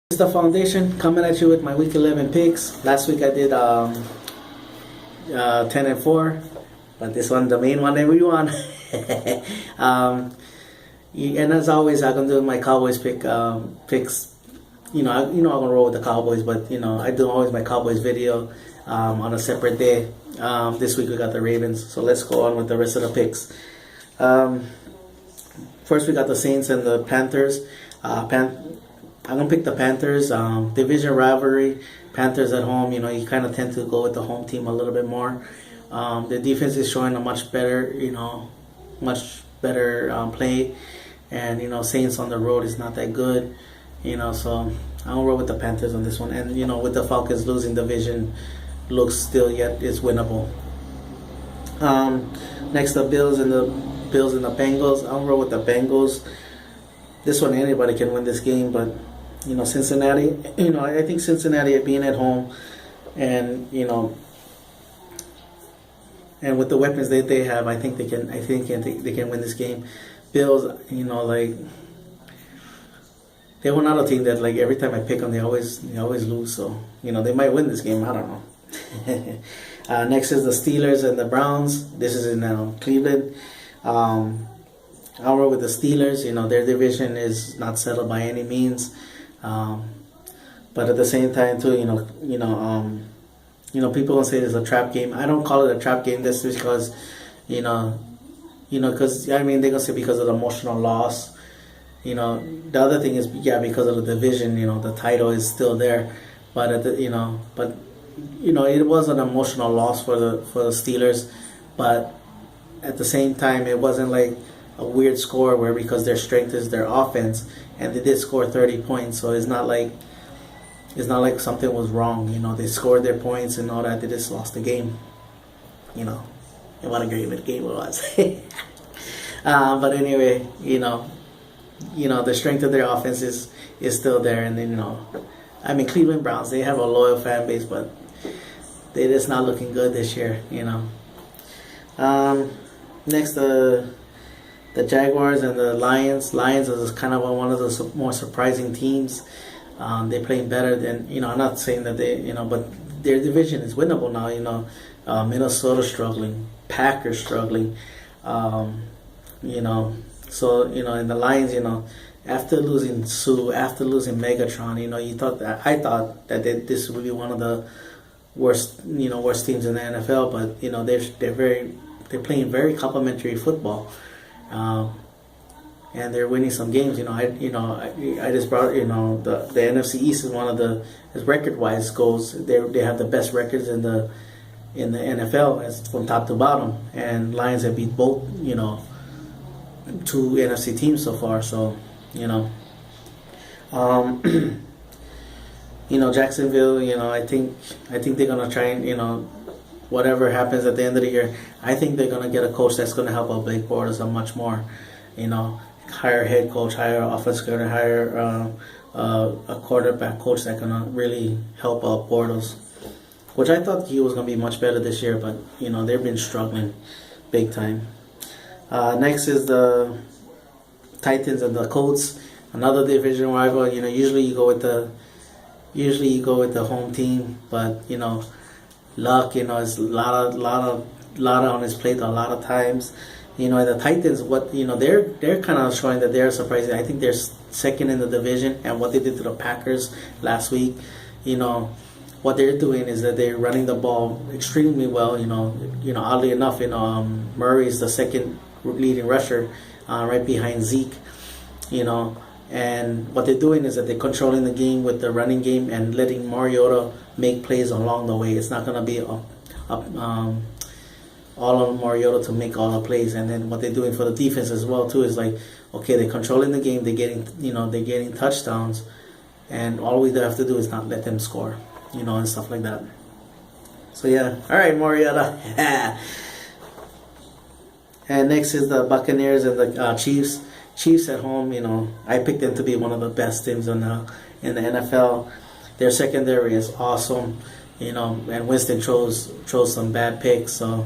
It's the foundation coming at you with my week 11 picks. Last week I did 10 and 4, but this one, the main one, every one. And as always, I'm gonna do my Cowboys picks. I'm gonna roll with the Cowboys, but I do always my Cowboys video on a separate day. This week we got the Ravens, so let's go on with the rest of the picks. First we got the Saints and the Panthers. I'm gonna pick the Panthers. Division rivalry. Panthers at home. You kind of tend to go with the home team a little bit more. The defense is showing a much better, play, and Saints on the road is not that good. So I'll roll with the Panthers on this one. And with the Falcons losing division, looks still yet is winnable. Next, the Bills and the Bengals. I'll roll with the Bengals. This one, anybody can win this game, but Cincinnati. I think Cincinnati being at home, and and with the weapons that they have, I think they can. I think they can win this game. Bills, they were not a team that every time I pick them, they always lose. So they might win this game. I don't know. Next is the Steelers and the Browns. This is in Cleveland. I'll roll with the Steelers. Their division is not settled by any means, but at the same time too, people don't say it's a trap game. I don't call it a trap game. This is because, because they're gonna say because of the emotional loss. The other thing is because of the division. The title is still there, but it was an emotional loss for the Steelers, but at the same time it wasn't like a weird score where because their strength is their offense, and they did score 30 points, so it's not like something was wrong. They scored their points and all that. They just lost the game. And what a great game it was. But anyway, the strength of their offense is still there, and then Cleveland Browns, they have a loyal fan base, but they're just not looking good this year. Next, the Jaguars and the Lions. Lions is kind of one of the more surprising teams. They're playing better than, I'm not saying that they, but their division is winnable now. Minnesota struggling, Packers struggling. So, and the Lions, after losing Sue, after losing Megatron, I thought that this would be one of the worst teams in the NFL, but, they're playing very complimentary football. And they're winning some games. I just brought the NFC East is one of the, as record wise goes, they have the best records in the NFL as from top to bottom, and Lions have beat both two NFC teams so far. So Jacksonville. I think they're gonna try and whatever happens at the end of the year, I think they're going to get a coach that's going to help out Blake Bortles much more. Hire a head coach, hire an offense coordinator, hire a quarterback coach that's going to really help out Bortles. Which I thought he was going to be much better this year, but, they've been struggling big time. Next is the Titans and the Colts, another division rival. Usually you go with the home team, but, luck, is a lot on his plate a lot of times. The Titans, they're kind of showing that they're surprising. I think they're second in the division, and what they did to the Packers last week, what they're doing is that they're running the ball extremely well. Oddly enough, Murray is the second leading rusher, right behind Zeke. And what they're doing is that they're controlling the game with the running game and letting Mariota make plays along the way. It's not going to be all on Mariota to make all the plays. And then what they're doing for the defense as well too is they're controlling the game. They're getting touchdowns, and all we have to do is not let them score, and stuff like that. So yeah, all right, Mariota. And next is the Buccaneers and the Chiefs. Chiefs at home, I picked them to be one of the best teams in the NFL. Their secondary is awesome, and Winston chose some bad picks, so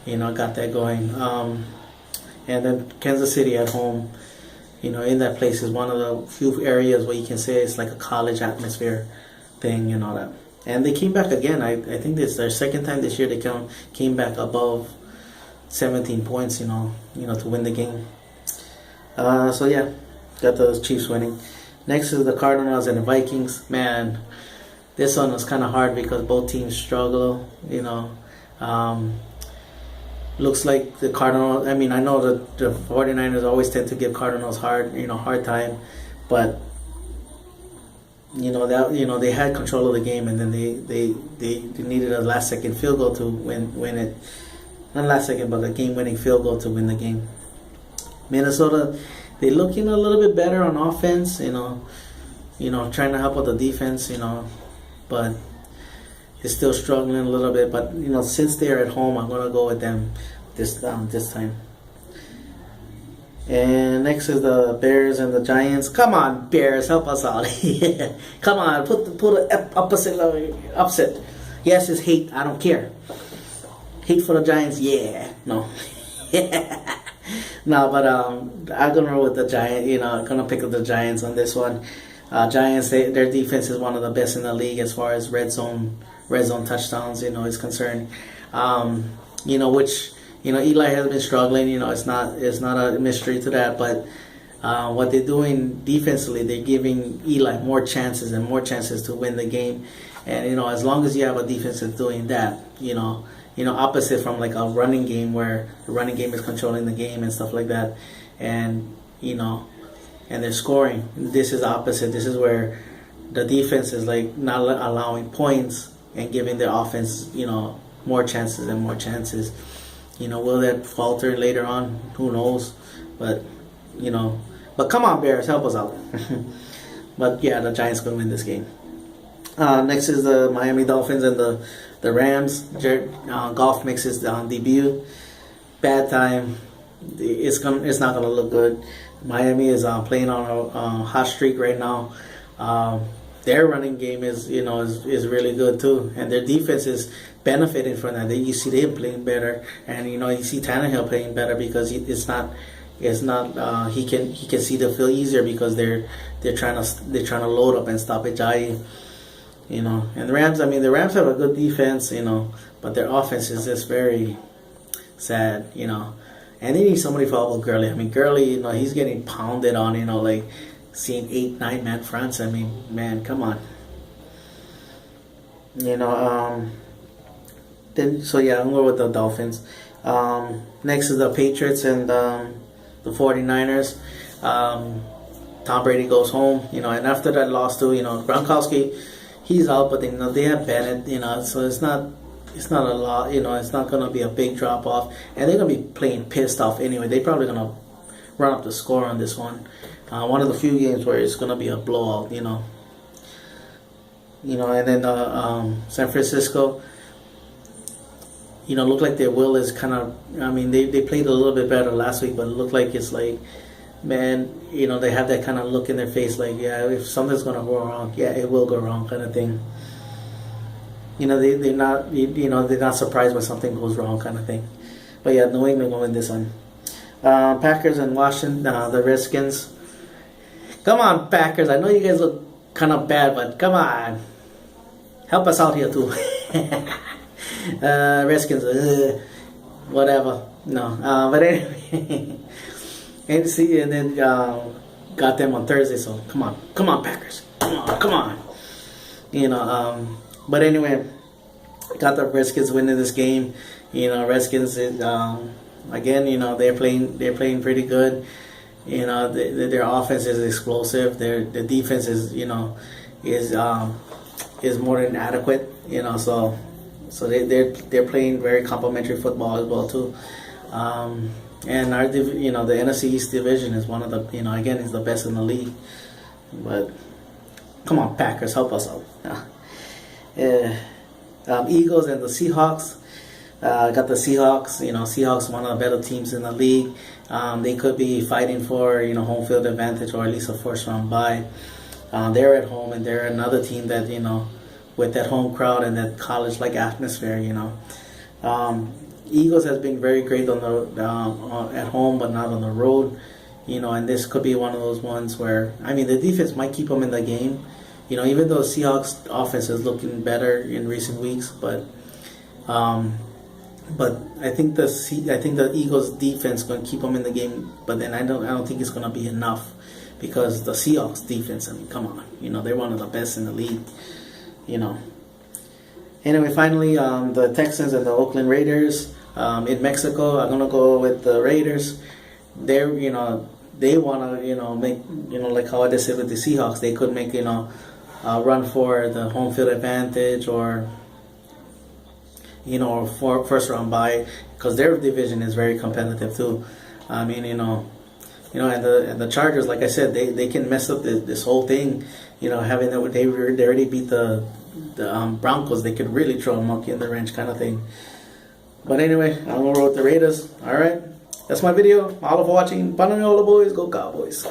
got that going. And then Kansas City at home, in that place is one of the few areas where you can say it's like a college atmosphere thing and all that. And they came back again. I think this is their second time this year they came back above 17 points, to win the game. So yeah, got the Chiefs winning. Next is the Cardinals and the Vikings. Man, this one was kind of hard because both teams struggle, looks like the Cardinals, I know that the 49ers always tend to give Cardinals hard time, but they had control of the game, and then they needed a last second field goal to win it. Not last second, but a game winning field goal to win the game. Minnesota, they looking a little bit better on offense, trying to help out the defense, but it's still struggling a little bit. But since they're at home, I'm gonna go with them this time. And next is the Bears and the Giants. Come on, Bears, help us out. Come on, put an upset. Yes, it's hate. I don't care. Hate for the Giants, yeah. No. No, but I'm gonna roll with the Giants. I'm gonna pick up the Giants on this one. Giants, their defense is one of the best in the league as far as red zone touchdowns, is concerned. Which Eli has been struggling. It's not a mystery to that. But what they're doing defensively, they're giving Eli more chances and more chances to win the game. And as long as you have a defense that's doing that, opposite from like a running game where the running game is controlling the game and stuff like that, and and they're scoring. This is opposite. This is where the defense is like not allowing points and giving the offense, more chances and more chances. Will that falter later on? Who knows? But but come on, Bears, help us out. But yeah, the Giants gonna win this game. Next is the Miami Dolphins and the Rams. Goff makes his debut. Bad time. It's not gonna look good. Miami is playing on a hot streak right now. Their running game is really good too, and their defense is benefiting from that. You see them playing better, and you see Tannehill playing better because he can see the field easier because they're trying to load up and stop Ajayi. And the Rams have a good defense, but their offense is just very sad, And they need somebody for Albert Gurley. Gurley, he's getting pounded on, like seeing 8-9 man fronts. Man, come on. Then I'm going with the Dolphins. Next is the Patriots and the 49ers. Tom Brady goes home, and after that loss to, Gronkowski, he's out, but they have Bennett, so it's not a lot, it's not going to be a big drop off, and they're going to be playing pissed off anyway. They're probably going to run up the score on this one. One of the few games where it's going to be a blowout, and then San Francisco, look like their will is kind of, they played a little bit better last week, but it looked like it's like, man, they have that kind of look in their face, like, yeah, if something's going to go wrong, yeah, it will go wrong kind of thing. They're not surprised when something goes wrong kind of thing. But yeah, New England will win this one. Packers and Washington, the Redskins. Come on, Packers. I know you guys look kind of bad, but come on. Help us out here too. Redskins, whatever. No, but anyway. And then got them on Thursday, so come on, Packers. Come on. But anyway, got the Redskins winning this game. Redskins again. They're playing pretty good. Their offense is explosive. Their defense is is more than adequate. So they're playing very complimentary football as well too. And our the NFC East division is one of the again is the best in the league. But come on, Packers, help us out. Eagles and the Seahawks. Got the Seahawks. Seahawks one of the better teams in the league. They could be fighting for home field advantage or at least a first round bye. They're at home and they're another team that with that home crowd and that college like atmosphere. Eagles has been very great on the at home, but not on the road. And this could be one of those ones where, I mean, the defense might keep them in the game. Even though Seahawks offense is looking better in recent weeks, but I think the Eagles defense going to keep them in the game. But then I don't think it's going to be enough, because the Seahawks defense, I mean, come on, they're one of the best in the league. Anyway, finally, the Texans and the Oakland Raiders in Mexico. I'm gonna go with the Raiders. They wanna make like how I just said with the Seahawks, they could make run for the home field advantage, or for first round bye, because their division is very competitive too. I mean, and the Chargers, like I said, they can mess up this whole thing. Having that they already beat the Broncos, they could really throw a monkey in the wrench kind of thing. But anyway, I'm gonna roll with the Raiders. All right, that's my video. All for watching. Pananola boys, go Cowboys.